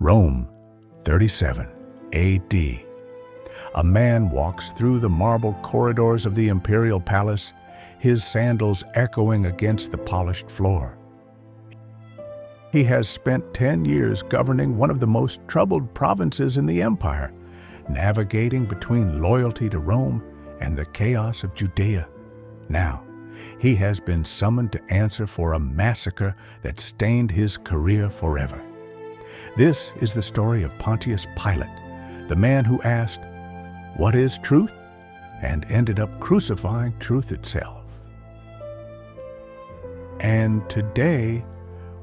Rome, 37 A.D. A man walks through the marble corridors of the imperial palace, his sandals echoing against the polished floor. He has spent 10 years governing one of the most troubled provinces in the empire, navigating between loyalty to Rome and the chaos of Judea. Now, he has been summoned to answer for a massacre that stained his career forever. This is the story of Pontius Pilate, the man who asked, "What is truth?" and ended up crucifying truth itself. And today,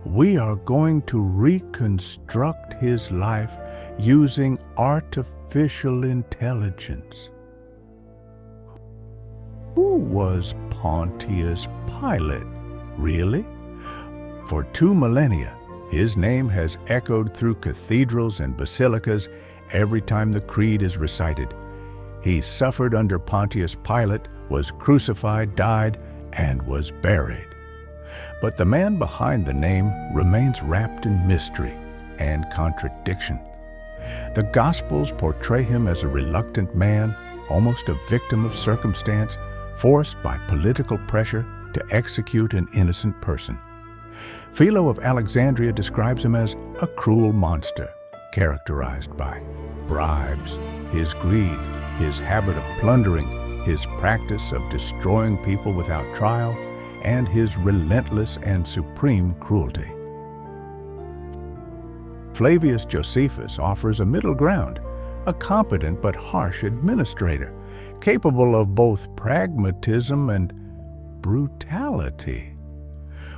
we are going to reconstruct his life using artificial intelligence. Who was Pontius Pilate, really? For 2 millennia, his name has echoed through cathedrals and basilicas every time the creed is recited. He suffered under Pontius Pilate, was crucified, died, and was buried. But the man behind the name remains wrapped in mystery and contradiction. The Gospels portray him as a reluctant man, almost a victim of circumstance, forced by political pressure to execute an innocent person. Philo of Alexandria describes him as a cruel monster, characterized by bribes, his greed, his habit of plundering, his practice of destroying people without trial, and his relentless and supreme cruelty. Flavius Josephus offers a middle ground, a competent but harsh administrator, capable of both pragmatism and brutality.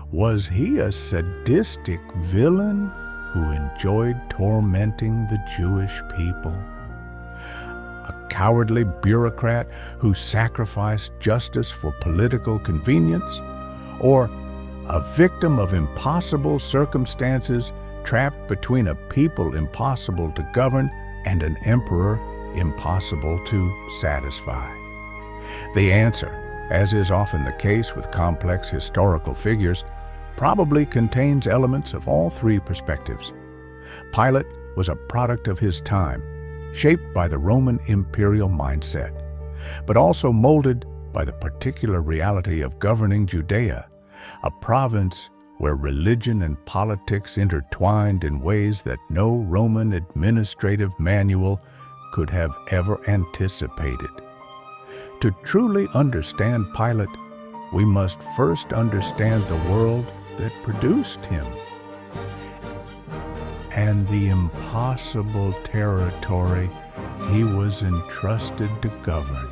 Was he a sadistic villain who enjoyed tormenting the Jewish people? A cowardly bureaucrat who sacrificed justice for political convenience? Or a victim of impossible circumstances, trapped between a people impossible to govern and an emperor impossible to satisfy? The answer, as is often the case with complex historical figures, probably contains elements of all 3 perspectives. Pilate was a product of his time, shaped by the Roman imperial mindset, but also molded by the particular reality of governing Judea, a province where religion and politics intertwined in ways that no Roman administrative manual could have ever anticipated. To truly understand Pilate, we must first understand the world that produced him and the impossible territory he was entrusted to govern.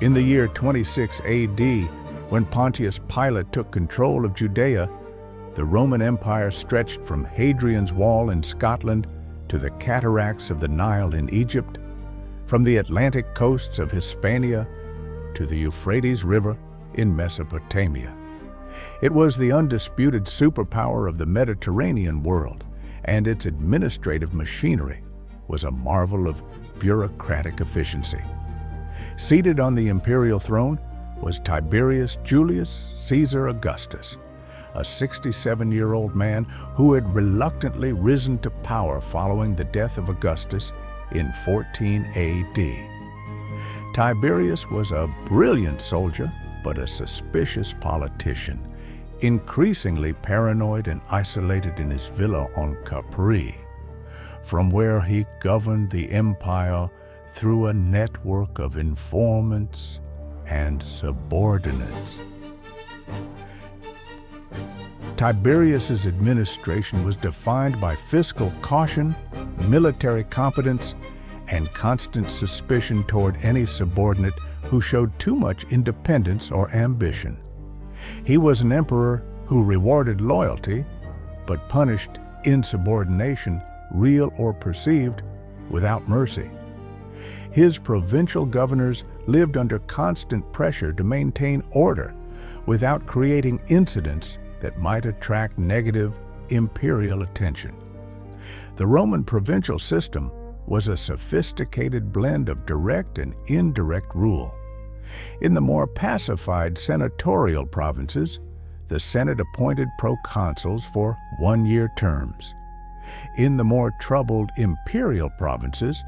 In the year 26 A.D., when Pontius Pilate took control of Judea, the Roman Empire stretched from Hadrian's Wall in Scotland to the cataracts of the Nile in Egypt, from the Atlantic coasts of Hispania to the Euphrates River in Mesopotamia. It was the undisputed superpower of the Mediterranean world, and its administrative machinery was a marvel of bureaucratic efficiency. Seated on the imperial throne was Tiberius Julius Caesar Augustus, a 67-year-old man who had reluctantly risen to power following the death of Augustus in 14 A.D. Tiberius was a brilliant soldier, but a suspicious politician, increasingly paranoid and isolated in his villa on Capri, from where he governed the empire through a network of informants and subordinates. Tiberius's administration was defined by fiscal caution, military competence, and constant suspicion toward any subordinate who showed too much independence or ambition. He was an emperor who rewarded loyalty, but punished insubordination, real or perceived, without mercy. His provincial governors lived under constant pressure to maintain order without creating incidents that might attract negative imperial attention. The Roman provincial system was a sophisticated blend of direct and indirect rule. In the more pacified senatorial provinces, the Senate appointed proconsuls for one-year terms. In the more troubled imperial provinces,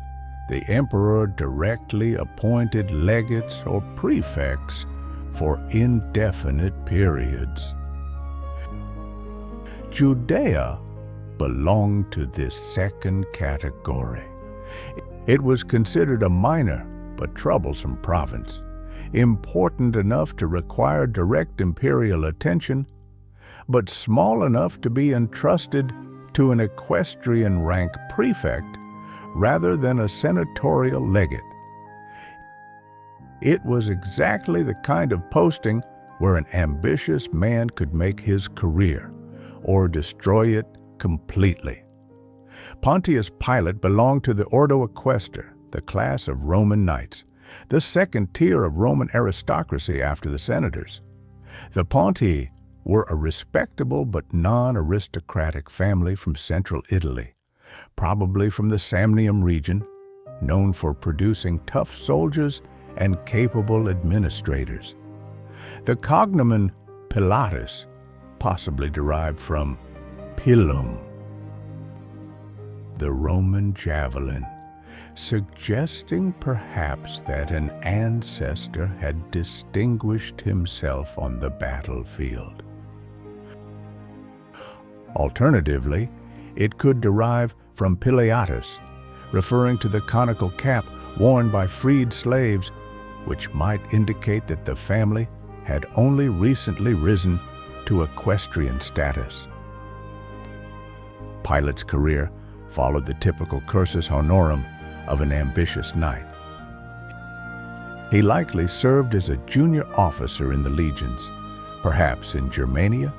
the emperor directly appointed legates or prefects for indefinite periods. Judea belonged to this second category. It was considered a minor but troublesome province, important enough to require direct imperial attention, but small enough to be entrusted to an equestrian rank prefect rather than a senatorial legate. It was exactly the kind of posting where an ambitious man could make his career or destroy it completely. Pontius Pilate belonged to the Ordo Equester, the class of Roman knights, the second tier of Roman aristocracy after the senators. The Pontii were a respectable but non-aristocratic family from central Italy, probably from the Samnium region, known for producing tough soldiers and capable administrators. The cognomen Pilatus possibly derived from pilum, the Roman javelin, suggesting perhaps that an ancestor had distinguished himself on the battlefield. Alternatively, it could derive from pileatus, referring to the conical cap worn by freed slaves, which might indicate that the family had only recently risen to equestrian status. Pilate's career followed the typical cursus honorum of an ambitious knight. He likely served as a junior officer in the legions, perhaps in Germania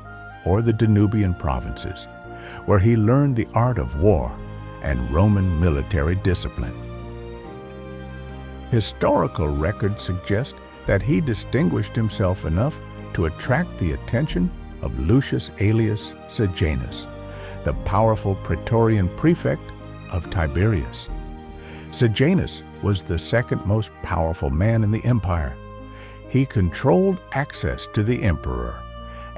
or the Danubian provinces, where he learned the art of war and Roman military discipline. Historical records suggest that he distinguished himself enough to attract the attention of Lucius Aelius Sejanus, the powerful Praetorian prefect of Tiberias. Sejanus was the second most powerful man in the empire. He controlled access to the emperor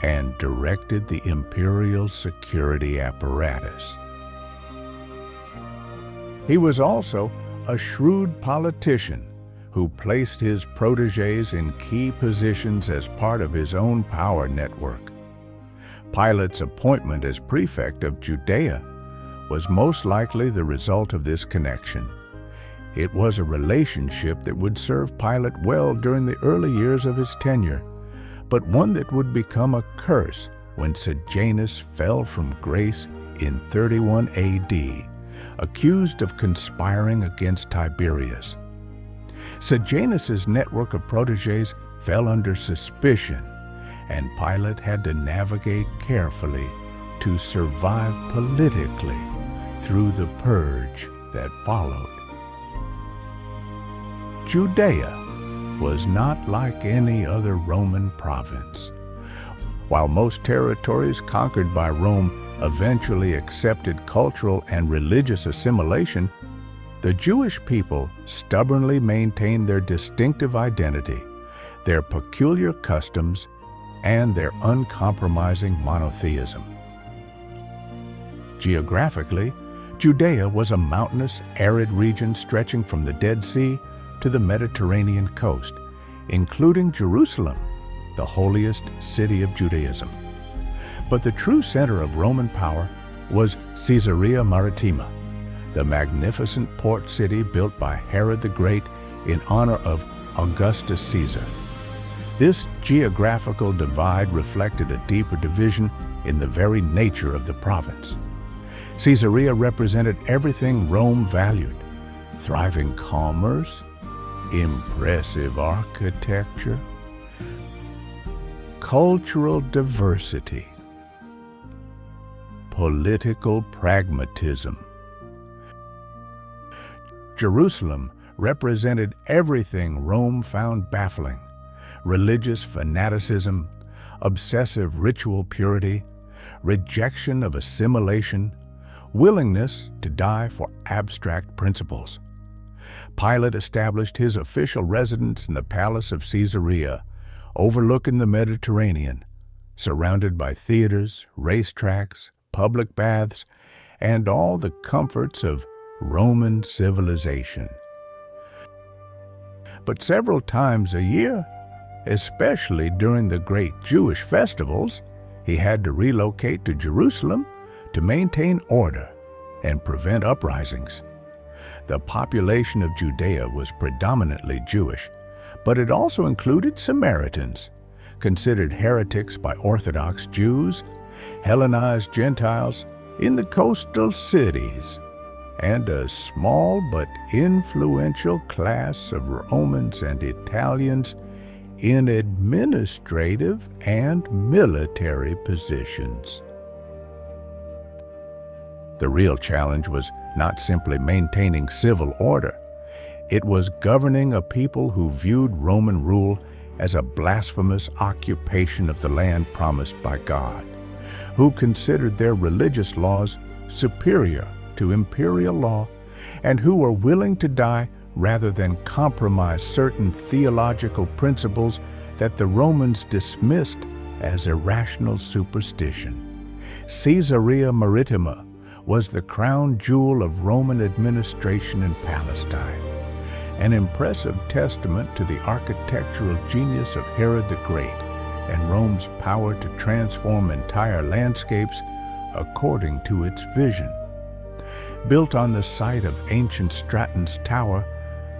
and directed the imperial security apparatus. He was also a shrewd politician who placed his protégés in key positions as part of his own power network. Pilate's appointment as prefect of Judea was most likely the result of this connection. It was a relationship that would serve Pilate well during the early years of his tenure, but one that would become a curse when Sejanus fell from grace in 31 AD, accused of conspiring against Tiberius. Sejanus's network of protégés fell under suspicion, and Pilate had to navigate carefully to survive politically through the purge that followed. Judea was not like any other Roman province. While most territories conquered by Rome eventually accepted cultural and religious assimilation, the Jewish people stubbornly maintained their distinctive identity, their peculiar customs, and their uncompromising monotheism. Geographically, Judea was a mountainous, arid region stretching from the Dead Sea to the Mediterranean coast, including Jerusalem, the holiest city of Judaism. But the true center of Roman power was Caesarea Maritima, the magnificent port city built by Herod the Great in honor of Augustus Caesar. This geographical divide reflected a deeper division in the very nature of the province. Caesarea represented everything Rome valued: thriving commerce, impressive architecture, cultural diversity, political pragmatism. Jerusalem represented everything Rome found baffling: religious fanaticism, obsessive ritual purity, rejection of assimilation, willingness to die for abstract principles. Pilate established his official residence in the palace of Caesarea, overlooking the Mediterranean, surrounded by theaters, racetracks, public baths, and all the comforts of Roman civilization. But several times a year, especially during the great Jewish festivals, he had to relocate to Jerusalem to maintain order and prevent uprisings. The population of Judea was predominantly Jewish, but it also included Samaritans, considered heretics by Orthodox Jews, Hellenized Gentiles in the coastal cities, and a small but influential class of Romans and Italians in administrative and military positions. The real challenge was not simply maintaining civil order. It was governing a people who viewed Roman rule as a blasphemous occupation of the land promised by God, who considered their religious laws superior to imperial law, and who were willing to die rather than compromise certain theological principles that the Romans dismissed as irrational superstition. Caesarea Maritima was the crown jewel of Roman administration in Palestine, an impressive testament to the architectural genius of Herod the Great and Rome's power to transform entire landscapes according to its vision. Built on the site of ancient Straton's Tower,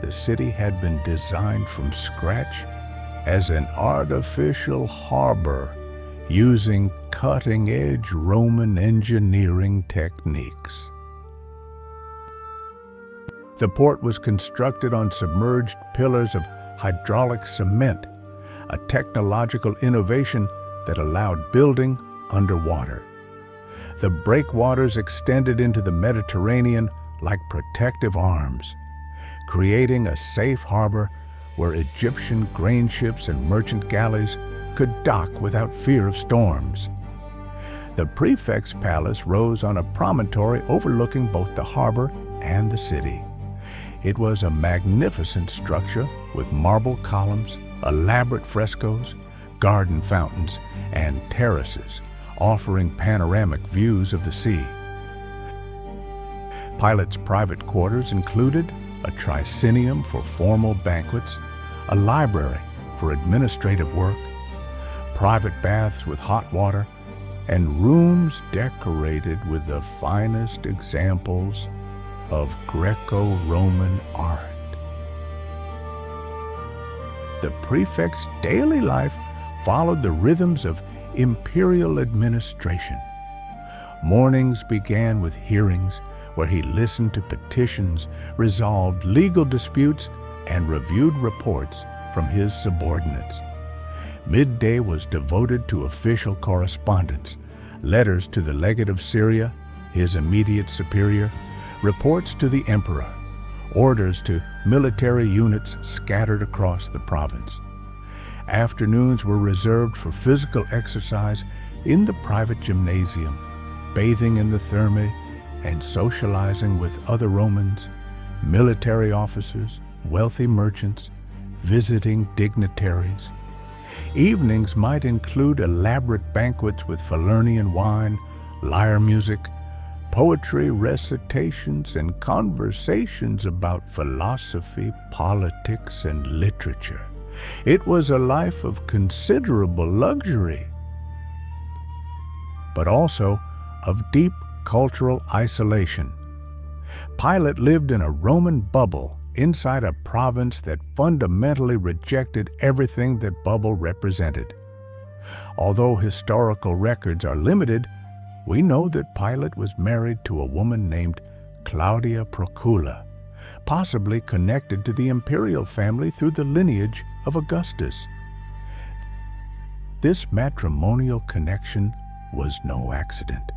the city had been designed from scratch as an artificial harbor using cutting-edge Roman engineering techniques. The port was constructed on submerged pillars of hydraulic cement, a technological innovation that allowed building underwater. The breakwaters extended into the Mediterranean like protective arms, creating a safe harbor where Egyptian grain ships and merchant galleys could dock without fear of storms. The prefect's palace rose on a promontory overlooking both the harbor and the city. It was a magnificent structure with marble columns, elaborate frescoes, garden fountains, and terraces offering panoramic views of the sea. Pilate's private quarters included a tricinium for formal banquets, a library for administrative work, private baths with hot water, and rooms decorated with the finest examples of Greco-Roman art. The prefect's daily life followed the rhythms of imperial administration. Mornings began with hearings where he listened to petitions, resolved legal disputes, and reviewed reports from his subordinates. Midday was devoted to official correspondence, letters to the legate of Syria, his immediate superior, reports to the emperor, orders to military units scattered across the province. Afternoons were reserved for physical exercise in the private gymnasium, bathing in the thermae, and socializing with other Romans, military officers, wealthy merchants, visiting dignitaries. Evenings might include elaborate banquets with Falernian wine, lyre music, poetry recitations, and conversations about philosophy, politics, and literature. It was a life of considerable luxury, but also of deep cultural isolation. Pilate lived in a Roman bubble inside a province that fundamentally rejected everything that bubble represented. Although historical records are limited, we know that Pilate was married to a woman named Claudia Procula, possibly connected to the imperial family through the lineage of Augustus. This matrimonial connection was no accident.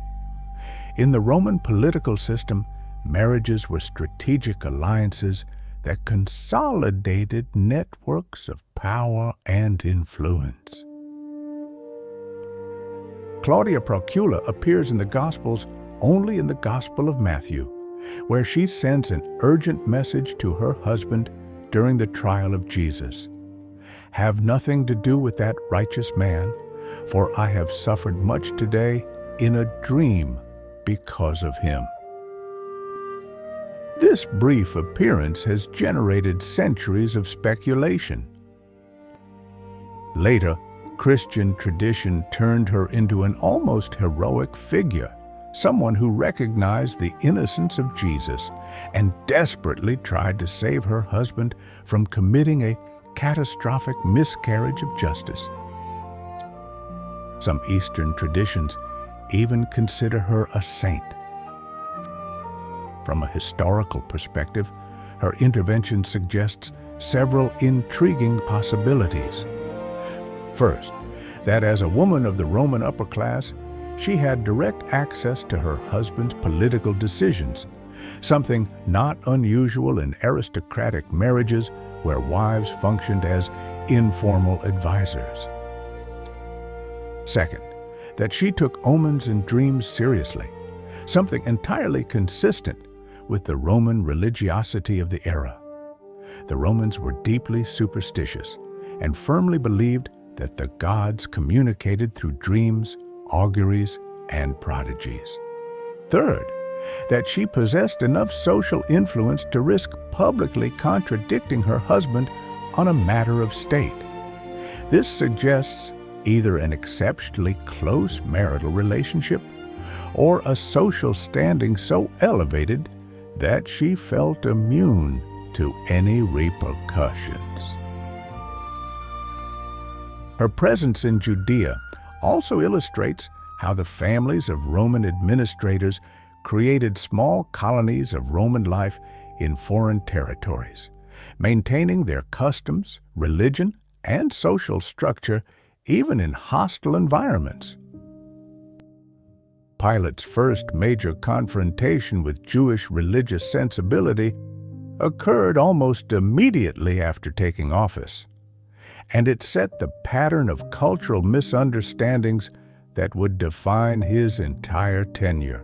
In the Roman political system, marriages were strategic alliances that consolidated networks of power and influence. Claudia Procula appears in the Gospels only in the Gospel of Matthew, where she sends an urgent message to her husband during the trial of Jesus. Have nothing to do with that righteous man, for I have suffered much today in a dream because of him." This brief appearance has generated centuries of speculation. Later, Christian tradition turned her into an almost heroic figure, someone who recognized the innocence of Jesus and desperately tried to save her husband from committing a catastrophic miscarriage of justice. Some Eastern traditions even consider her a saint. From a historical perspective, her intervention suggests several intriguing possibilities. First, that as a woman of the Roman upper class, she had direct access to her husband's political decisions, something not unusual in aristocratic marriages where wives functioned as informal advisors. Second, that she took omens and dreams seriously, something entirely consistent with the Roman religiosity of the era. The Romans were deeply superstitious and firmly believed that the gods communicated through dreams, auguries, and prodigies. Third, that she possessed enough social influence to risk publicly contradicting her husband on a matter of state. This suggests either an exceptionally close marital relationship or a social standing so elevated that she felt immune to any repercussions. Her presence in Judea also illustrates how the families of Roman administrators created small colonies of Roman life in foreign territories, maintaining their customs, religion, and social structure even in hostile environments. Pilate's first major confrontation with Jewish religious sensibility occurred almost immediately after taking office, and it set the pattern of cultural misunderstandings that would define his entire tenure.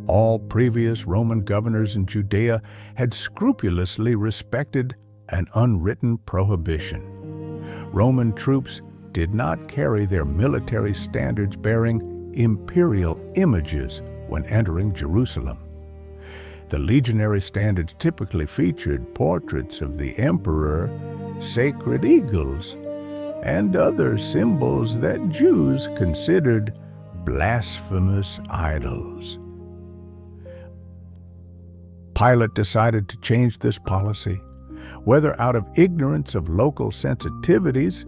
All previous Roman governors in Judea had scrupulously respected an unwritten prohibition. Roman troops did not carry their military standards bearing imperial images when entering Jerusalem. The legionary standards typically featured portraits of the emperor, sacred eagles, and other symbols that Jews considered blasphemous idols. Pilate decided to change this policy, whether out of ignorance of local sensitivities,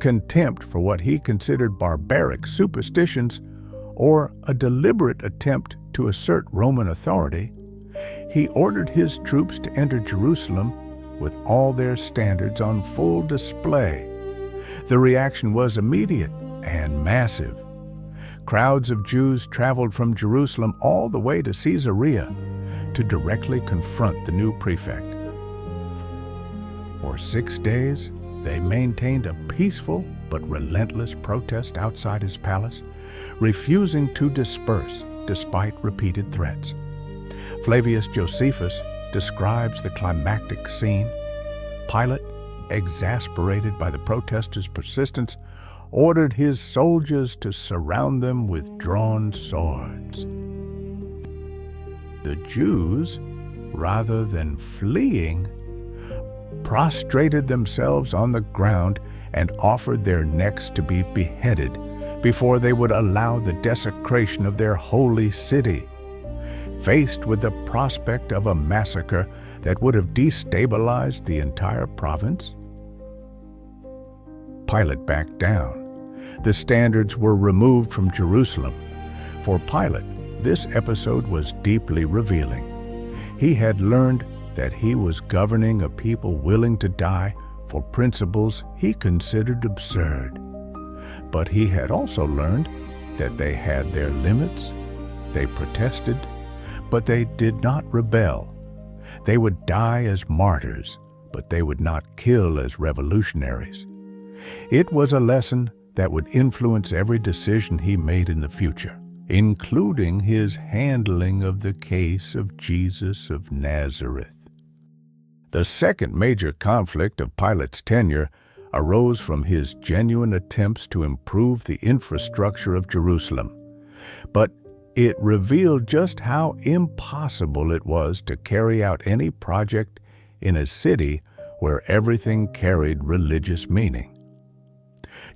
contempt for what he considered barbaric superstitions, or a deliberate attempt to assert Roman authority. He ordered his troops to enter Jerusalem with all their standards on full display. The reaction was immediate and massive. Crowds of Jews traveled from Jerusalem all the way to Caesarea to directly confront the new prefect. For 6 days, they maintained a peaceful but relentless protest outside his palace, refusing to disperse despite repeated threats. Flavius Josephus describes the climactic scene. Pilate, exasperated by the protesters' persistence, ordered his soldiers to surround them with drawn swords. The Jews, rather than fleeing, prostrated themselves on the ground and offered their necks to be beheaded before they would allow the desecration of their holy city. Faced with the prospect of a massacre that would have destabilized the entire province, Pilate backed down. The standards were removed from Jerusalem. For Pilate, this episode was deeply revealing. He had learned that he was governing a people willing to die for principles he considered absurd. But he had also learned that they had their limits. They protested, but they did not rebel. They would die as martyrs, but they would not kill as revolutionaries. It was a lesson that would influence every decision he made in the future, including his handling of the case of Jesus of Nazareth. The second major conflict of Pilate's tenure arose from his genuine attempts to improve the infrastructure of Jerusalem, but it revealed just how impossible it was to carry out any project in a city where everything carried religious meaning.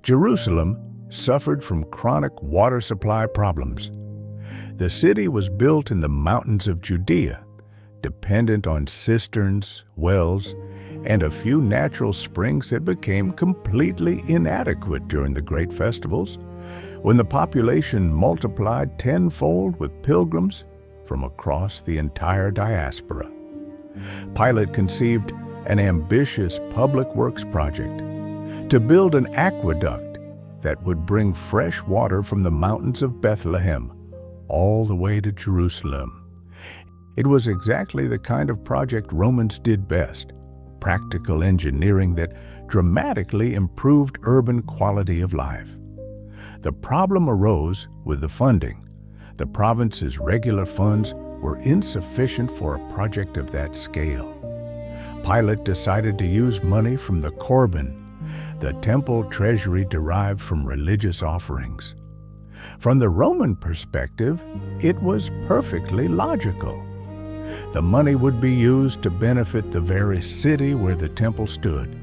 Jerusalem suffered from chronic water supply problems. The city was built in the mountains of Judea, dependent on cisterns, wells, and a few natural springs that became completely inadequate during the great festivals, when the population multiplied tenfold with pilgrims from across the entire diaspora. Pilate conceived an ambitious public works project to build an aqueduct that would bring fresh water from the mountains of Bethlehem all the way to Jerusalem. It was exactly the kind of project Romans did best, practical engineering that dramatically improved urban quality of life. The problem arose with the funding. The province's regular funds were insufficient for a project of that scale. Pilate decided to use money from the Corban, the temple treasury derived from religious offerings. From the Roman perspective, it was perfectly logical. The money would be used to benefit the very city where the temple stood.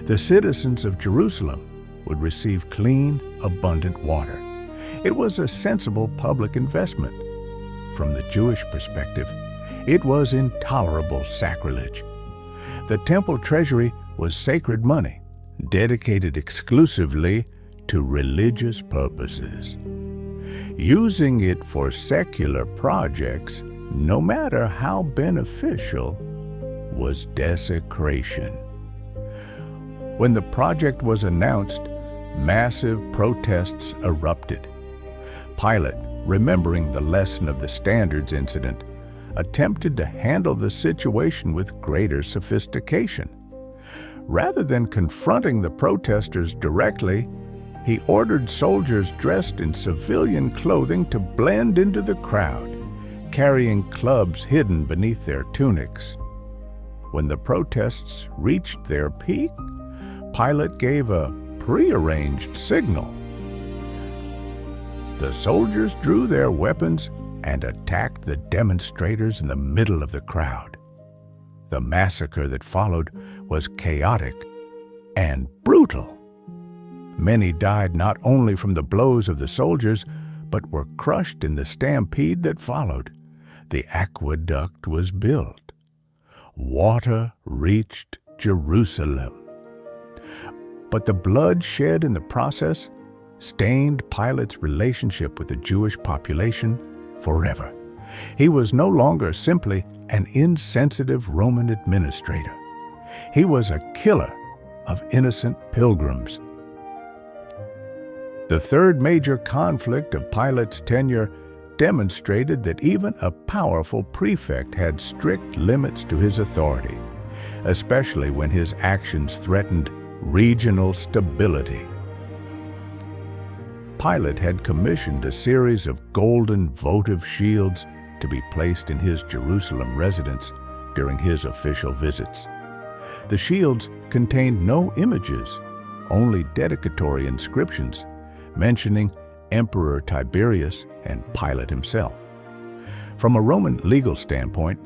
The citizens of Jerusalem would receive clean, abundant water. It was a sensible public investment. From the Jewish perspective, it was intolerable sacrilege. The temple treasury was sacred money, dedicated exclusively to religious purposes. Using it for secular projects, no matter how beneficial, was desecration. When the project was announced, massive protests erupted. Pilate, remembering the lesson of the standards incident, attempted to handle the situation with greater sophistication. Rather than confronting the protesters directly, he ordered soldiers dressed in civilian clothing to blend into the crowd, carrying clubs hidden beneath their tunics. When the protests reached their peak, Pilate gave a prearranged signal. The soldiers drew their weapons and attacked the demonstrators in the middle of the crowd. The massacre that followed was chaotic and brutal. Many died not only from the blows of the soldiers, but were crushed in the stampede that followed. The aqueduct was built. Water reached Jerusalem. But the blood shed in the process stained Pilate's relationship with the Jewish population forever. He was no longer simply an insensitive Roman administrator. He was a killer of innocent pilgrims. The third major conflict of Pilate's tenure demonstrated that even a powerful prefect had strict limits to his authority, especially when his actions threatened regional stability. Pilate had commissioned a series of golden votive shields to be placed in his Jerusalem residence during his official visits. The shields contained no images, only dedicatory inscriptions mentioning Emperor Tiberius and Pilate himself. From a Roman legal standpoint,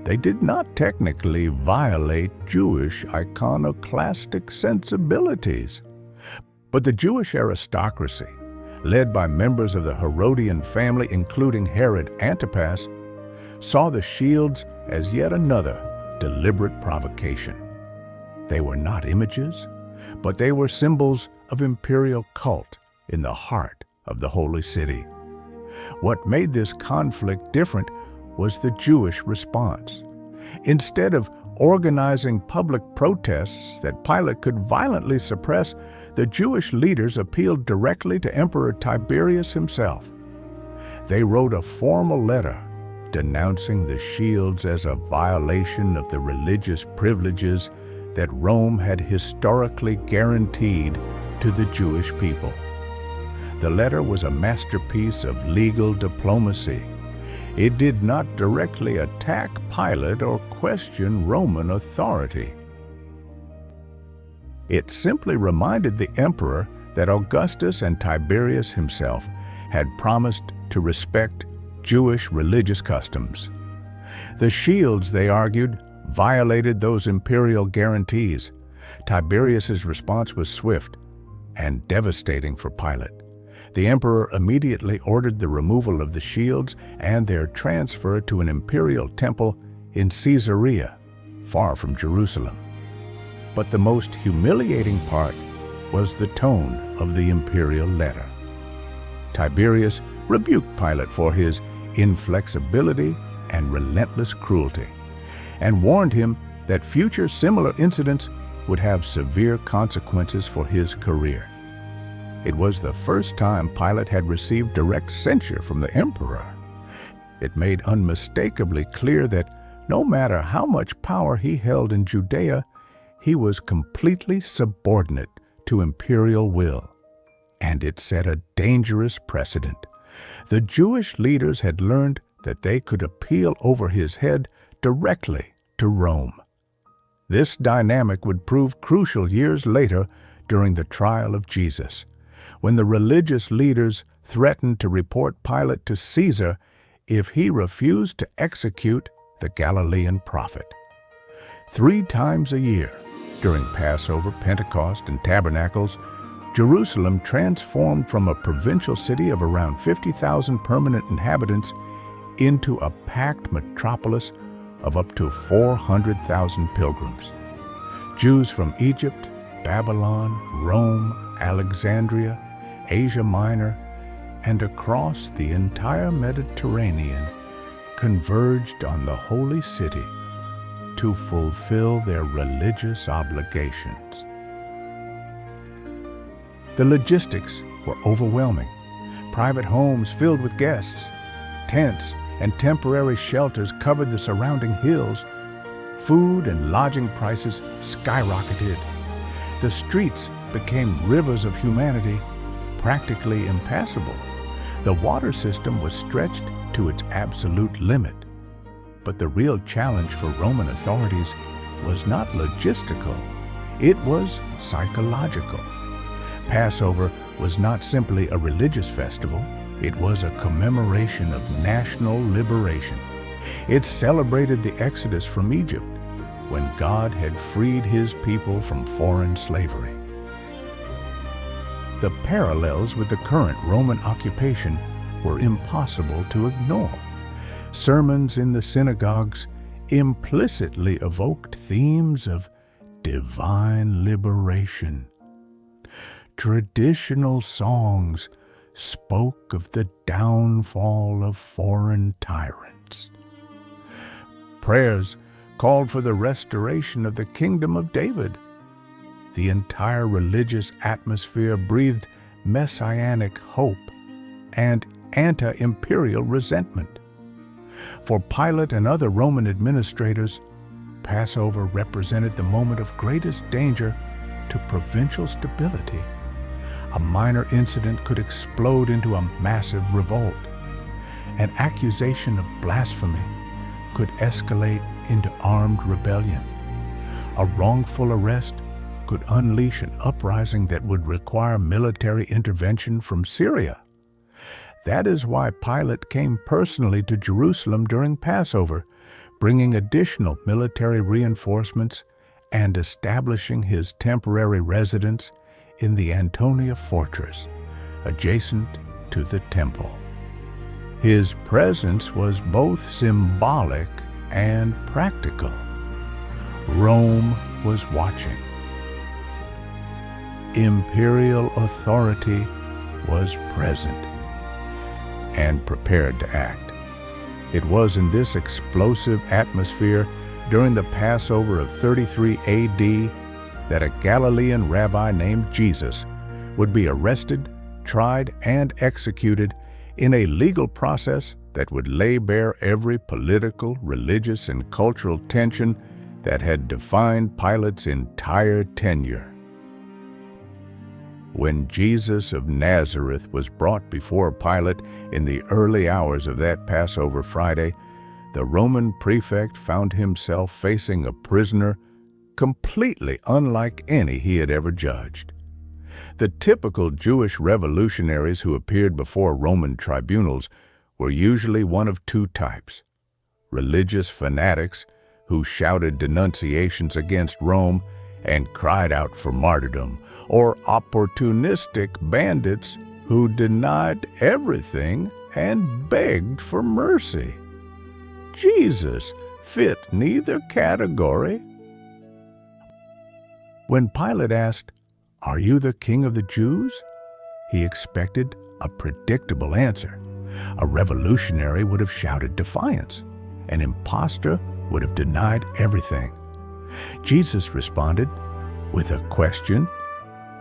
they did not technically violate Jewish iconoclastic sensibilities. But the Jewish aristocracy, led by members of the Herodian family including Herod Antipas, saw the shields as yet another deliberate provocation. They were not images, but they were symbols of imperial cult in the heart of the holy city. What made this conflict different was the Jewish response. Instead of organizing public protests that Pilate could violently suppress, the Jewish leaders appealed directly to Emperor Tiberius himself. They wrote a formal letter denouncing the shields as a violation of the religious privileges that Rome had historically guaranteed to the Jewish people. The letter was a masterpiece of legal diplomacy. It did not directly attack Pilate or question Roman authority. It simply reminded the emperor that Augustus and Tiberius himself had promised to respect Jewish religious customs. The shields, they argued, violated those imperial guarantees. Tiberius's response was swift and devastating for Pilate. The emperor immediately ordered the removal of the shields and their transfer to an imperial temple in Caesarea, far from Jerusalem. But the most humiliating part was the tone of the imperial letter. Tiberius rebuked Pilate for his inflexibility and relentless cruelty, and warned him that future similar incidents would have severe consequences for his career. It was the first time Pilate had received direct censure from the emperor. It made unmistakably clear that no matter how much power he held in Judea, he was completely subordinate to imperial will. And it set a dangerous precedent. The Jewish leaders had learned that they could appeal over his head directly to Rome. This dynamic would prove crucial years later during the trial of Jesus, when the religious leaders threatened to report Pilate to Caesar if he refused to execute the Galilean prophet. 3 times a year, during Passover, Pentecost, and Tabernacles, Jerusalem transformed from a provincial city of around 50,000 permanent inhabitants into a packed metropolis of up to 400,000 pilgrims. Jews from Egypt, Babylon, Rome, Alexandria, Asia Minor, and across the entire Mediterranean converged on the holy city to fulfill their religious obligations. The logistics were overwhelming. Private homes filled with guests, tents and temporary shelters covered the surrounding hills. Food and lodging prices skyrocketed. The streets became rivers of humanity, practically impassable. The water system was stretched to its absolute limit. But the real challenge for Roman authorities was not logistical, it was psychological. Passover was not simply a religious festival, it was a commemoration of national liberation. It celebrated the Exodus from Egypt, when God had freed his people from foreign slavery. The parallels with the current Roman occupation were impossible to ignore. Sermons in the synagogues implicitly evoked themes of divine liberation. Traditional songs spoke of the downfall of foreign tyrants. Prayers called for the restoration of the kingdom of David. The entire religious atmosphere breathed messianic hope and anti-imperial resentment. For Pilate and other Roman administrators, Passover represented the moment of greatest danger to provincial stability. A minor incident could explode into a massive revolt. An accusation of blasphemy could escalate into armed rebellion. A wrongful arrest could unleash an uprising that would require military intervention from Syria. That is why Pilate came personally to Jerusalem during Passover, bringing additional military reinforcements and establishing his temporary residence in the Antonia fortress, adjacent to the temple. His presence was both symbolic and practical. Rome was watching. Imperial authority was present and prepared to act. It was in this explosive atmosphere during the Passover of 33 AD that a Galilean rabbi named Jesus would be arrested, tried, and executed in a legal process that would lay bare every political, religious, and cultural tension that had defined Pilate's entire tenure. When Jesus of Nazareth was brought before Pilate in the early hours of that Passover Friday, the Roman prefect found himself facing a prisoner completely unlike any he had ever judged. The typical Jewish revolutionaries who appeared before Roman tribunals were usually one of two types: religious fanatics who shouted denunciations against Rome and cried out for martyrdom, or opportunistic bandits who denied everything and begged for mercy. Jesus fit neither category. When Pilate asked, "Are you the king of the Jews?" he expected a predictable answer. A revolutionary would have shouted defiance. An impostor would have denied everything. Jesus responded with a question: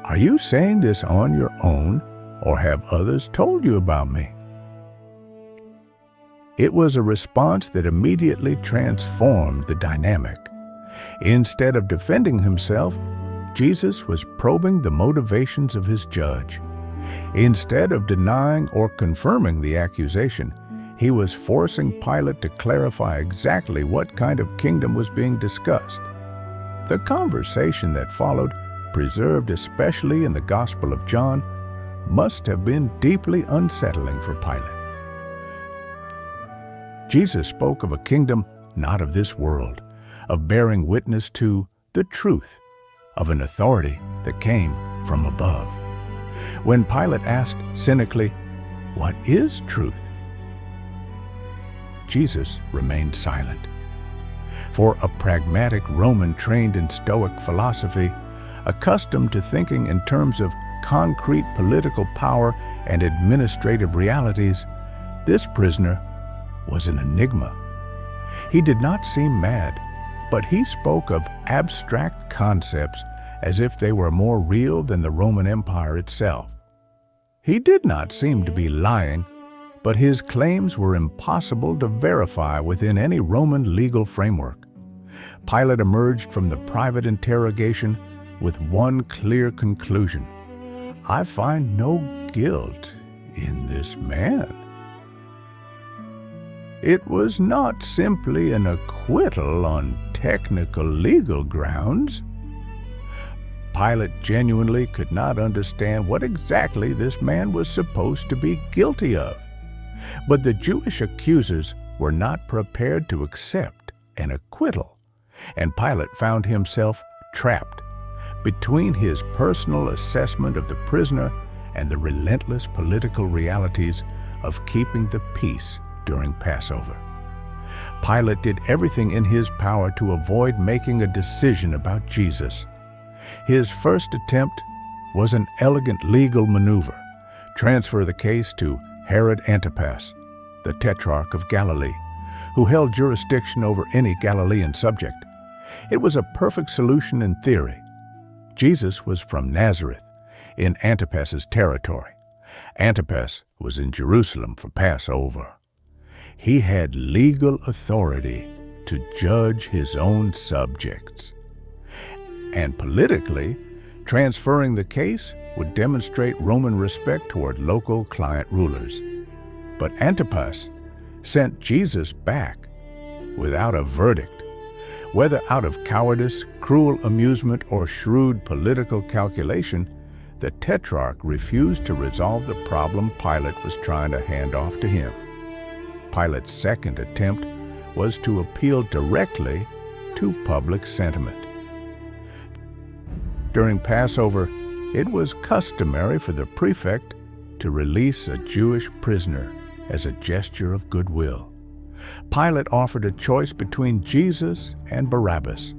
"Are you saying this on your own, or have others told you about me?" It was a response that immediately transformed the dynamic. Instead of defending himself, Jesus was probing the motivations of his judge. Instead of denying or confirming the accusation, he was forcing Pilate to clarify exactly what kind of kingdom was being discussed. The conversation that followed, preserved especially in the Gospel of John, must have been deeply unsettling for Pilate. Jesus spoke of a kingdom not of this world, of bearing witness to the truth, of an authority that came from above. When Pilate asked cynically, "What is truth?" Jesus remained silent. For a pragmatic Roman trained in Stoic philosophy, accustomed to thinking in terms of concrete political power and administrative realities, this prisoner was an enigma. He did not seem mad, but he spoke of abstract concepts as if they were more real than the Roman Empire itself. He did not seem to be lying, but his claims were impossible to verify within any Roman legal framework. Pilate emerged from the private interrogation with one clear conclusion: "I find no guilt in this man." It was not simply an acquittal on technical legal grounds. Pilate genuinely could not understand what exactly this man was supposed to be guilty of. But the Jewish accusers were not prepared to accept an acquittal, and Pilate found himself trapped between his personal assessment of the prisoner and the relentless political realities of keeping the peace during Passover. Pilate did everything in his power to avoid making a decision about Jesus. His first attempt was an elegant legal maneuver: transfer the case to Herod Antipas, the Tetrarch of Galilee, who held jurisdiction over any Galilean subject. It was a perfect solution in theory. Jesus was from Nazareth, in Antipas's territory. Antipas was in Jerusalem for Passover. He had legal authority to judge his own subjects. And politically, transferring the case would demonstrate Roman respect toward local client rulers. But Antipas sent Jesus back without a verdict. Whether out of cowardice, cruel amusement, or shrewd political calculation, the Tetrarch refused to resolve the problem Pilate was trying to hand off to him. Pilate's second attempt was to appeal directly to public sentiment. During Passover, it was customary for the prefect to release a Jewish prisoner as a gesture of goodwill. Pilate offered a choice between Jesus and Barabbas,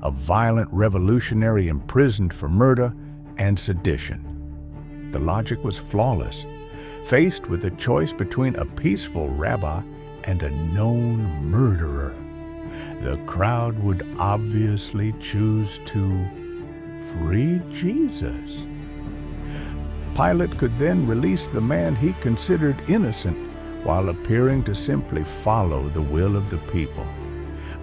a violent revolutionary imprisoned for murder and sedition. The logic was flawless. Faced with a choice between a peaceful rabbi and a known murderer, the crowd would obviously choose to free Jesus. Pilate could then release the man he considered innocent while appearing to simply follow the will of the people.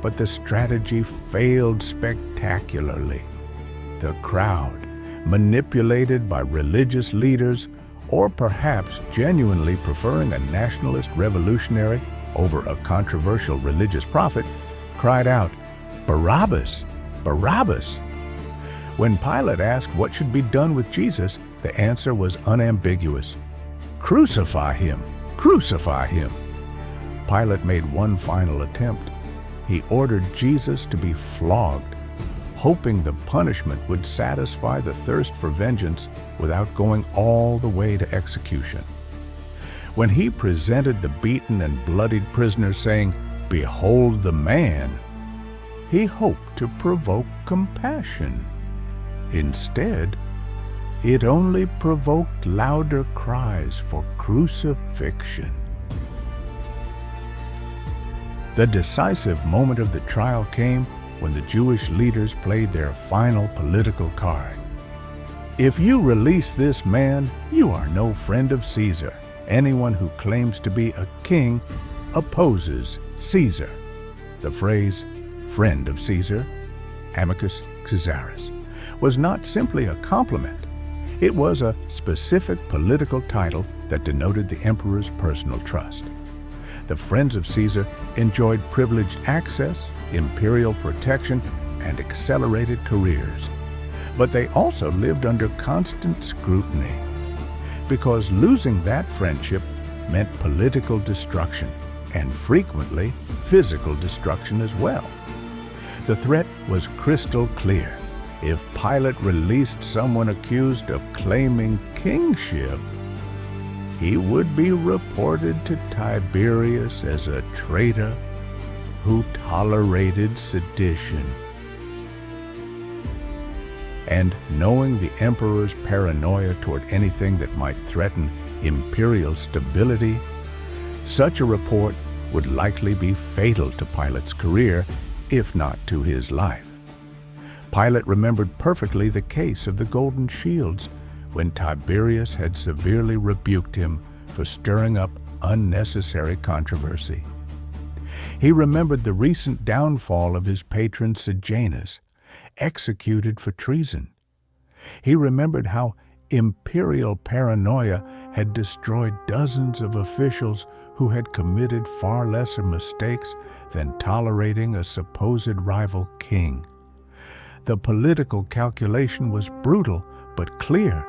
But the strategy failed spectacularly. The crowd, manipulated by religious leaders, or perhaps genuinely preferring a nationalist revolutionary over a controversial religious prophet, cried out, "Barabbas! Barabbas. When Pilate asked what should be done with Jesus, the answer was unambiguous. Crucify him! Crucify him! Pilate made one final attempt. He ordered Jesus to be flogged, hoping the punishment would satisfy the thirst for vengeance without going all the way to execution. When he presented the beaten and bloodied prisoner saying, "Behold the man," he hoped to provoke compassion. Instead, it only provoked louder cries for crucifixion. The decisive moment of the trial came when the Jewish leaders played their final political card. If you release this man, you are no friend of Caesar. Anyone who claims to be a king opposes Caesar. The phrase, friend of Caesar, amicus Caesaris, was not simply a compliment. It was a specific political title that denoted the emperor's personal trust. The friends of Caesar enjoyed privileged access, imperial protection, and accelerated careers. But they also lived under constant scrutiny, because losing that friendship meant political destruction, and frequently physical destruction as well. The threat was crystal clear. If Pilate released someone accused of claiming kingship, he would be reported to Tiberius as a traitor who tolerated sedition. And knowing the emperor's paranoia toward anything that might threaten imperial stability, such a report would likely be fatal to Pilate's career, if not to his life. Pilate remembered perfectly the case of the golden shields, when Tiberius had severely rebuked him for stirring up unnecessary controversy. He remembered the recent downfall of his patron Sejanus, executed for treason. He remembered how imperial paranoia had destroyed dozens of officials who had committed far lesser mistakes than tolerating a supposed rival king. The political calculation was brutal but clear.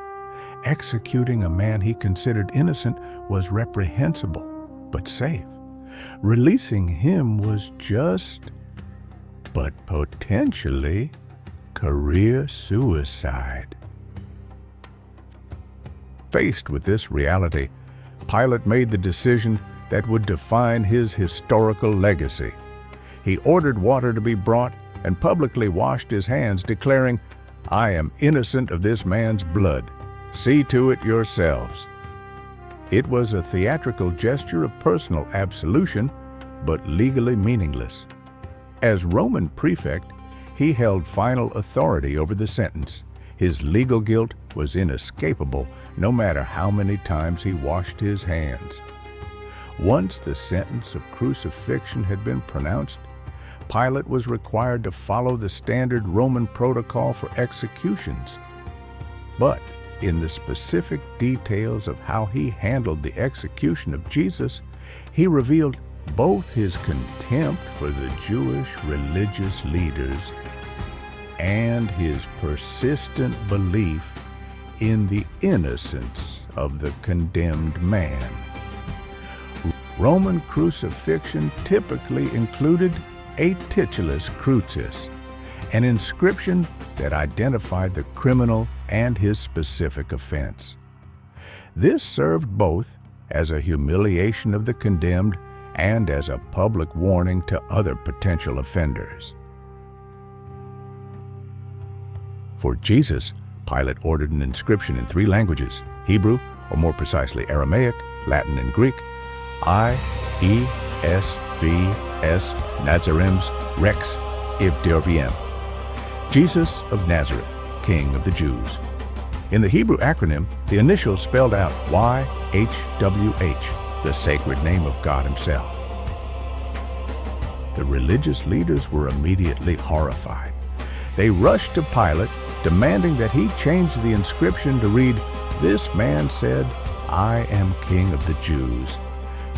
Executing a man he considered innocent was reprehensible but safe. Releasing him was just, but potentially, career suicide. Faced with this reality, Pilate made the decision that would define his historical legacy. He ordered water to be brought and publicly washed his hands, declaring, "I am innocent of this man's blood. See to it yourselves." It was a theatrical gesture of personal absolution, but legally meaningless. As Roman prefect, he held final authority over the sentence. His legal guilt was inescapable, no matter how many times he washed his hands. Once the sentence of crucifixion had been pronounced, Pilate was required to follow the standard Roman protocol for executions. But in the specific details of how he handled the execution of Jesus, he revealed both his contempt for the Jewish religious leaders and his persistent belief in the innocence of the condemned man. Roman crucifixion typically included a titulus crucis, an inscription that identified the criminal and his specific offense. This served both as a humiliation of the condemned and as a public warning to other potential offenders. For Jesus, Pilate ordered an inscription in 3 languages: Hebrew, or more precisely Aramaic, Latin, and Greek, I-E-S-V-S Nazarems Rex Ivderviem, Jesus of Nazareth, King of the Jews. In the Hebrew acronym, the initials spelled out YHWH, the sacred name of God Himself. The religious leaders were immediately horrified. They rushed to Pilate, demanding that he change the inscription to read, "This man said, I am King of the Jews,"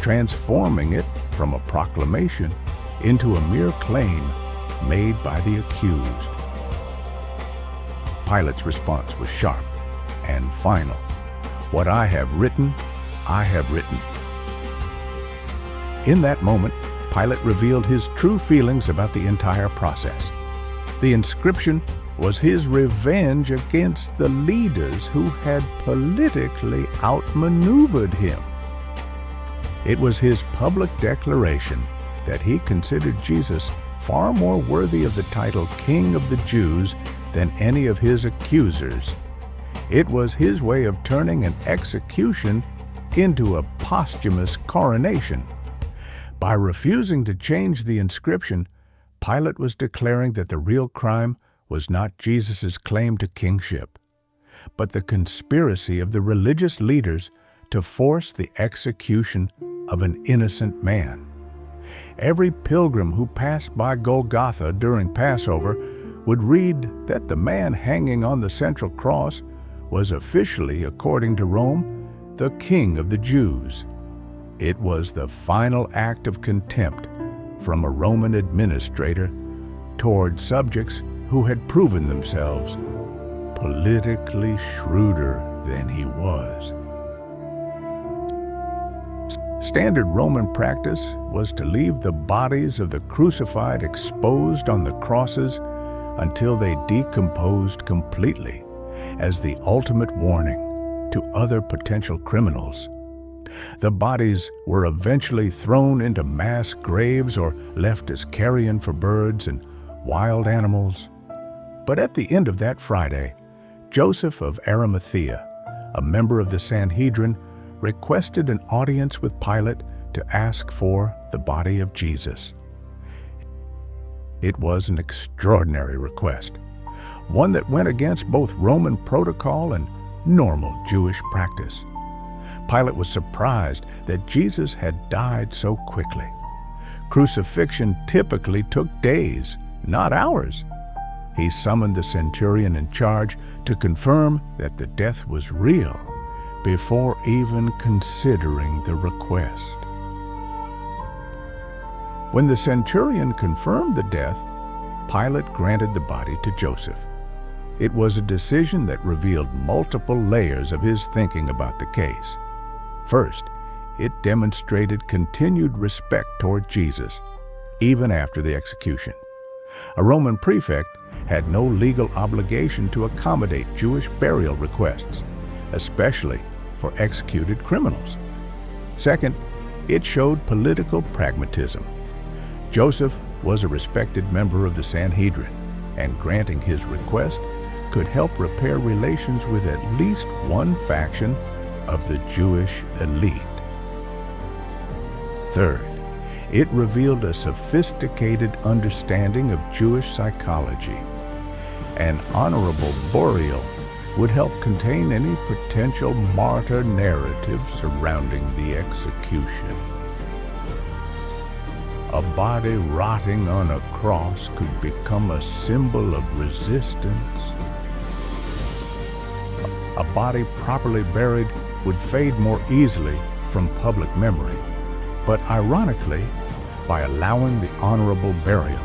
transforming it from a proclamation into a mere claim made by the accused. Pilate's response was sharp and final. "What I have written, I have written." In that moment, Pilate revealed his true feelings about the entire process. The inscription was his revenge against the leaders who had politically outmaneuvered him. It was his public declaration that he considered Jesus far more worthy of the title King of the Jews than any of his accusers. It was his way of turning an execution into a posthumous coronation. By refusing to change the inscription, Pilate was declaring that the real crime was not Jesus' claim to kingship, but the conspiracy of the religious leaders to force the execution of an innocent man. Every pilgrim who passed by Golgotha during Passover would read that the man hanging on the central cross was officially, according to Rome, the King of the Jews. It was the final act of contempt from a Roman administrator toward subjects who had proven themselves politically shrewder than he was. Standard Roman practice was to leave the bodies of the crucified exposed on the crosses until they decomposed completely, as the ultimate warning to other potential criminals. The bodies were eventually thrown into mass graves or left as carrion for birds and wild animals. But at the end of that Friday, Joseph of Arimathea, a member of the Sanhedrin, requested an audience with Pilate to ask for the body of Jesus. It was an extraordinary request, one that went against both Roman protocol and normal Jewish practice. Pilate was surprised that Jesus had died so quickly. Crucifixion typically took days, not hours. He summoned the centurion in charge to confirm that the death was real before even considering the request. When the centurion confirmed the death, Pilate granted the body to Joseph. It was a decision that revealed multiple layers of his thinking about the case. First, it demonstrated continued respect toward Jesus, even after the execution. A Roman prefect had no legal obligation to accommodate Jewish burial requests, especially for executed criminals. Second, it showed political pragmatism. Joseph was a respected member of the Sanhedrin, and granting his request could help repair relations with at least one faction of the Jewish elite. Third, it revealed a sophisticated understanding of Jewish psychology. An honorable burial would help contain any potential martyr narrative surrounding the execution. A body rotting on a cross could become a symbol of resistance. A body properly buried would fade more easily from public memory. But ironically, by allowing the honorable burial,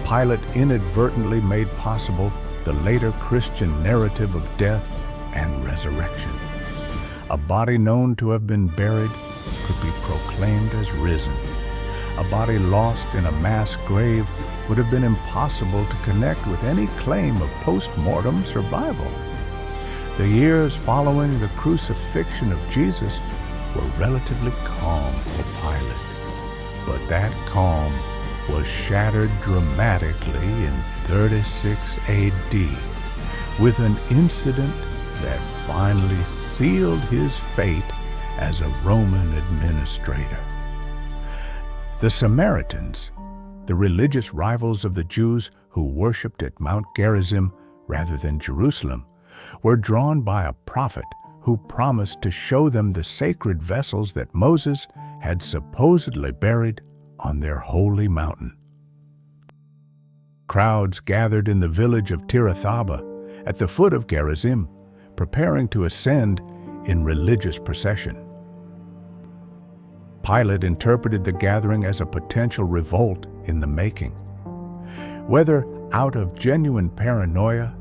Pilate inadvertently made possible the later Christian narrative of death and resurrection. A body known to have been buried could be proclaimed as risen. A body lost in a mass grave would have been impossible to connect with any claim of post-mortem survival. The years following the crucifixion of Jesus were relatively calm for Pilate, but that calm was shattered dramatically in 36 AD with an incident that finally sealed his fate as a Roman administrator. The Samaritans, the religious rivals of the Jews who worshipped at Mount Gerizim rather than Jerusalem, were drawn by a prophet who promised to show them the sacred vessels that Moses had supposedly buried on their holy mountain. Crowds gathered in the village of Tirathaba at the foot of Gerizim, preparing to ascend in religious procession. Pilate interpreted the gathering as a potential revolt in the making. Whether out of genuine paranoia,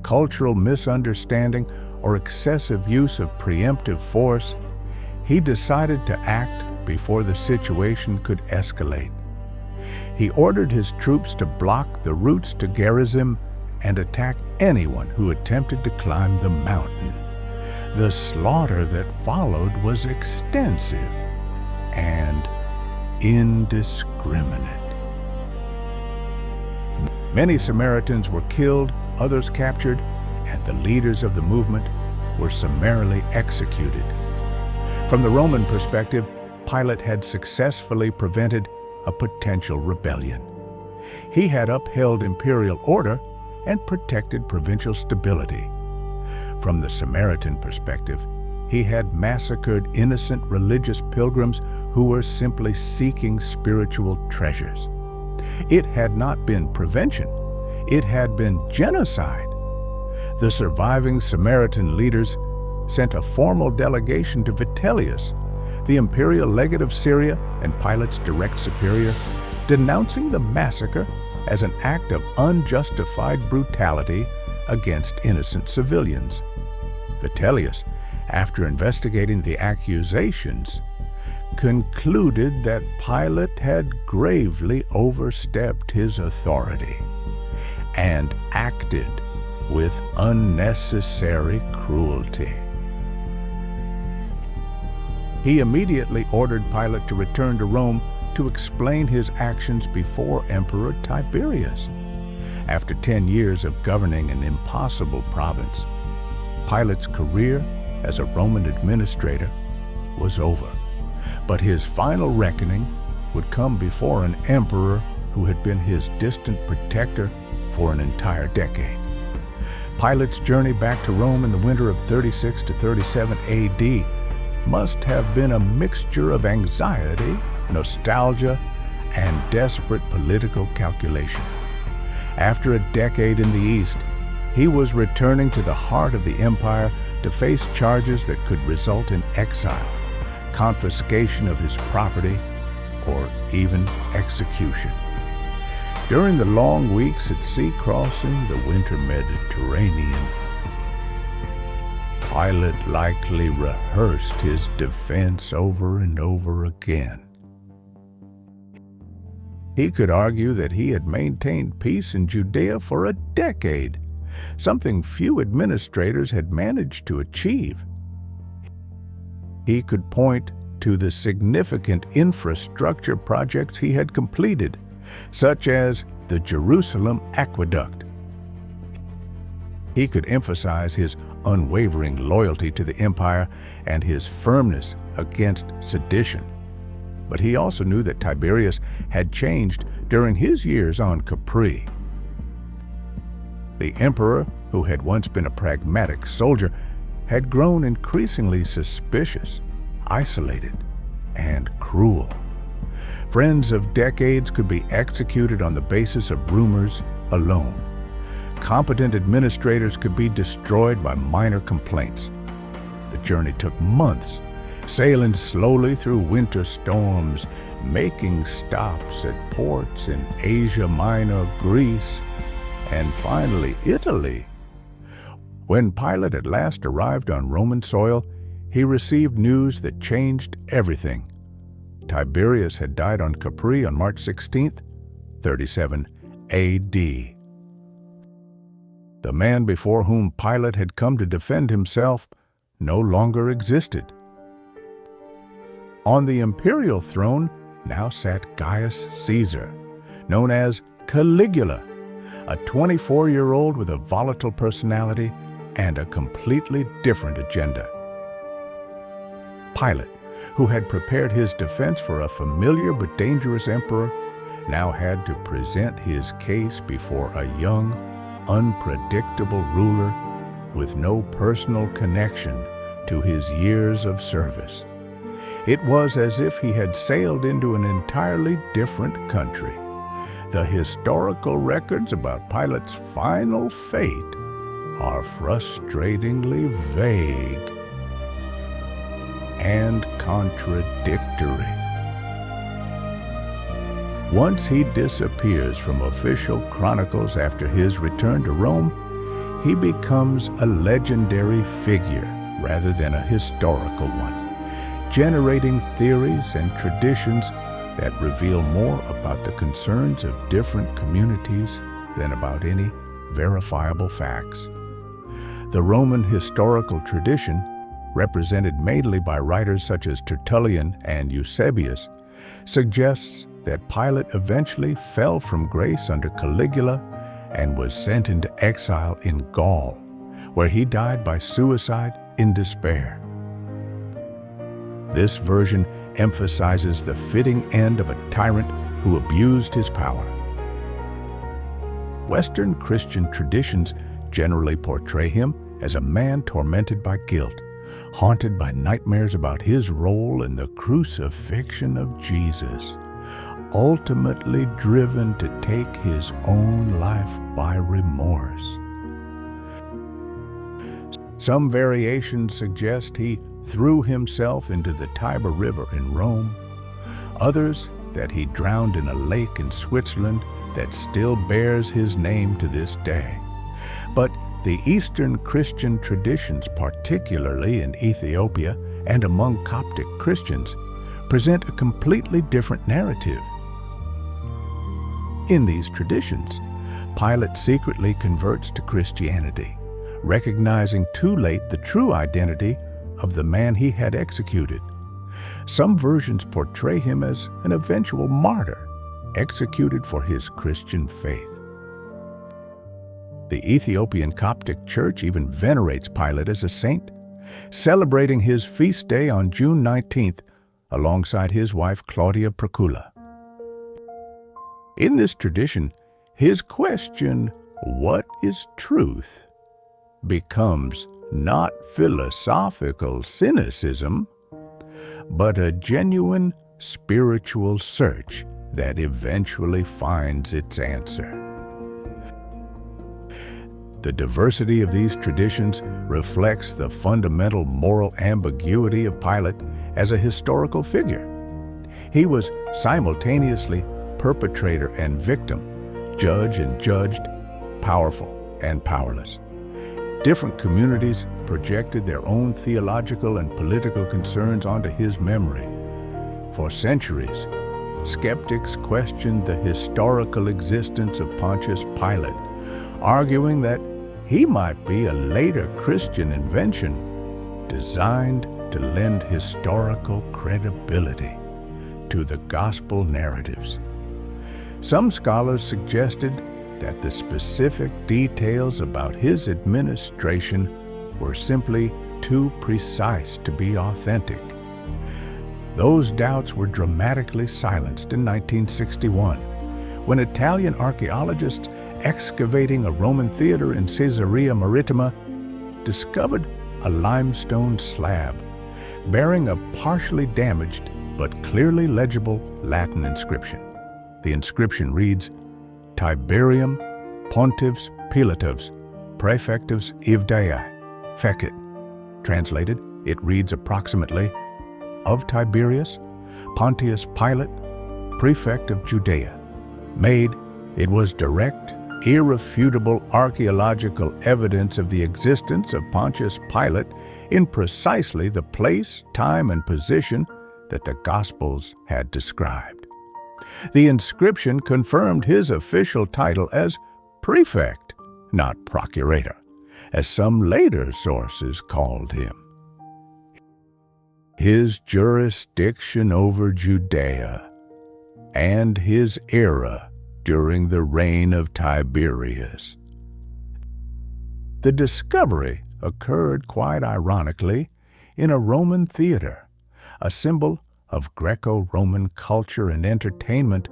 cultural misunderstanding or excessive use of preemptive force, he decided to act before the situation could escalate. He ordered his troops to block the routes to Gerizim and attack anyone who attempted to climb the mountain. The slaughter that followed was extensive and indiscriminate. Many Samaritans were killed, others captured, and the leaders of the movement were summarily executed. From the Roman perspective, Pilate had successfully prevented a potential rebellion. He had upheld imperial order and protected provincial stability. From the Samaritan perspective, he had massacred innocent religious pilgrims who were simply seeking spiritual treasures. It had not been prevention, it had been genocide. The surviving Samaritan leaders sent a formal delegation to Vitellius, the imperial legate of Syria and Pilate's direct superior, denouncing the massacre as an act of unjustified brutality against innocent civilians. Vitellius, after investigating the accusations, concluded that Pilate had gravely overstepped his authority and acted with unnecessary cruelty. He immediately ordered Pilate to return to Rome to explain his actions before Emperor Tiberius. After 10 years of governing an impossible province, Pilate's career as a Roman administrator was over. But his final reckoning would come before an emperor who had been his distant protector for an entire decade. Pilate's journey back to Rome in the winter of 36 to 37 AD must have been a mixture of anxiety, nostalgia, and desperate political calculation. After a decade in the East, he was returning to the heart of the empire to face charges that could result in exile, confiscation of his property, or even execution. During the long weeks at sea crossing the winter Mediterranean, Pilate likely rehearsed his defense over and over again. He could argue that he had maintained peace in Judea for a decade, something few administrators had managed to achieve. He could point to the significant infrastructure projects he had completed, such as the Jerusalem Aqueduct. He could emphasize his unwavering loyalty to the empire and his firmness against sedition. But he also knew that Tiberius had changed during his years on Capri. The emperor, who had once been a pragmatic soldier, had grown increasingly suspicious, isolated, and cruel. Friends of decades could be executed on the basis of rumors alone. Competent administrators could be destroyed by minor complaints. The journey took months, sailing slowly through winter storms, making stops at ports in Asia Minor, Greece, and finally Italy. When Pilate at last arrived on Roman soil, he received news that changed everything. Tiberius had died on Capri on March 16th, 37 AD. The man before whom Pilate had come to defend himself no longer existed. On the imperial throne now sat Gaius Caesar, known as Caligula, a 24-year-old with a volatile personality and a completely different agenda. Pilate, who had prepared his defense for a familiar but dangerous emperor, now had to present his case before a young, unpredictable ruler with no personal connection to his years of service. It was as if he had sailed into an entirely different country. The historical records about Pilate's final fate are frustratingly vague and contradictory. Once he disappears from official chronicles after his return to Rome, he becomes a legendary figure rather than a historical one, generating theories and traditions that reveal more about the concerns of different communities than about any verifiable facts. The Roman historical tradition, represented mainly by writers such as Tertullian and Eusebius, suggests that Pilate eventually fell from grace under Caligula and was sent into exile in Gaul, where he died by suicide in despair. This version emphasizes the fitting end of a tyrant who abused his power. Western Christian traditions generally portray him as a man tormented by guilt, haunted by nightmares about his role in the crucifixion of Jesus, ultimately driven to take his own life by remorse. Some variations suggest he threw himself into the Tiber River in Rome, others that he drowned in a lake in Switzerland that still bears his name to this day. But the Eastern Christian traditions, particularly in Ethiopia and among Coptic Christians, present a completely different narrative. In these traditions, Pilate secretly converts to Christianity, recognizing too late the true identity of the man he had executed. Some versions portray him as an eventual martyr, executed for his Christian faith. The Ethiopian Coptic Church even venerates Pilate as a saint, celebrating his feast day on June 19th alongside his wife Claudia Procula. In this tradition, his question, "What is truth?" becomes not philosophical cynicism, but a genuine spiritual search that eventually finds its answer. The diversity of these traditions reflects the fundamental moral ambiguity of Pilate as a historical figure. He was simultaneously perpetrator and victim, judge and judged, powerful and powerless. Different communities projected their own theological and political concerns onto his memory. For centuries, skeptics questioned the historical existence of Pontius Pilate, arguing that he might be a later Christian invention designed to lend historical credibility to the gospel narratives. Some scholars suggested that the specific details about his administration were simply too precise to be authentic. Those doubts were dramatically silenced in 1961, when Italian archaeologists excavating a Roman theater in Caesarea Maritima discovered a limestone slab bearing a partially damaged but clearly legible Latin inscription. The inscription reads, Tiberium Pontius Pilatus, Praefectus Iudaeae, fecit. Translated, it reads approximately, of Tiberius, Pontius Pilate, prefect of Judea. Made, it was direct, irrefutable archaeological evidence of the existence of Pontius Pilate in precisely the place, time, and position that the Gospels had described. The inscription confirmed his official title as prefect, not procurator, as some later sources called him. His jurisdiction over Judea and his era during the reign of Tiberius. The discovery occurred quite ironically in a Roman theater, a symbol of Greco-Roman culture and entertainment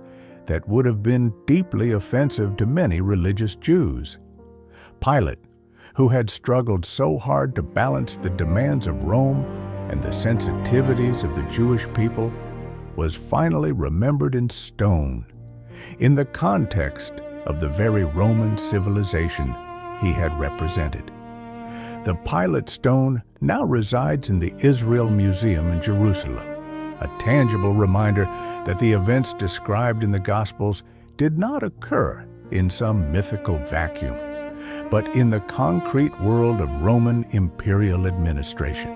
that would have been deeply offensive to many religious Jews. Pilate, who had struggled so hard to balance the demands of Rome and the sensitivities of the Jewish people, was finally remembered in stone, in the context of the very Roman civilization he had represented. The Pilate stone now resides in the Israel Museum in Jerusalem, a tangible reminder that the events described in the Gospels did not occur in some mythical vacuum, but in the concrete world of Roman imperial administration.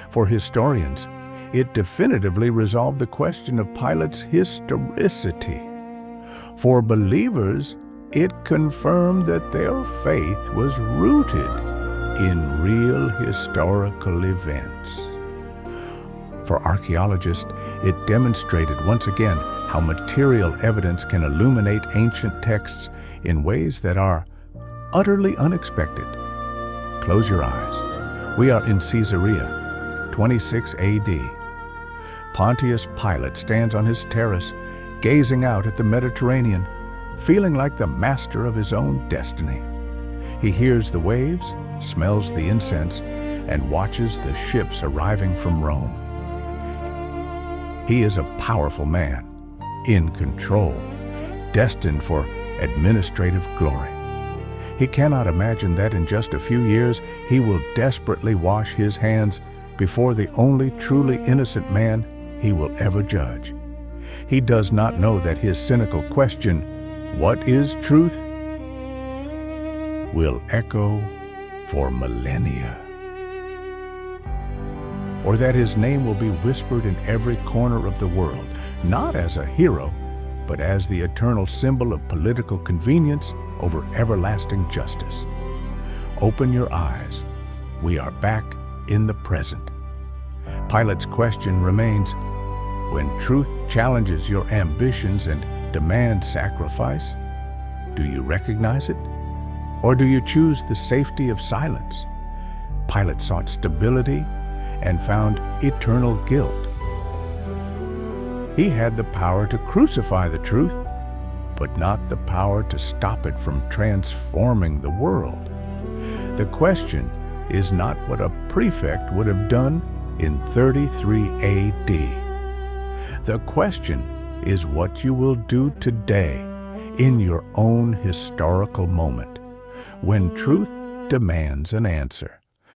For historians, it definitively resolved the question of Pilate's historicity. For believers, it confirmed that their faith was rooted in real historical events. For archaeologists, it demonstrated once again how material evidence can illuminate ancient texts in ways that are utterly unexpected. Close your eyes. We are in Caesarea, 26 AD. Pontius Pilate stands on his terrace, gazing out at the Mediterranean, feeling like the master of his own destiny. He hears the waves, smells the incense, and watches the ships arriving from Rome. He is a powerful man, in control, destined for administrative glory. He cannot imagine that in just a few years he will desperately wash his hands before the only truly innocent man he will ever judge. He does not know that his cynical question, "What is truth?" will echo for millennia. Or that his name will be whispered in every corner of the world, not as a hero, but as the eternal symbol of political convenience over everlasting justice. Open your eyes. We are back in the present. Pilate's question remains, when truth challenges your ambitions and demands sacrifice, do you recognize it? Or do you choose the safety of silence? Pilate sought stability and found eternal guilt. He had the power to crucify the truth, but not the power to stop it from transforming the world. The question is not what a prefect would have done in 33 AD. The question is what you will do today in your own historical moment, when truth demands an answer.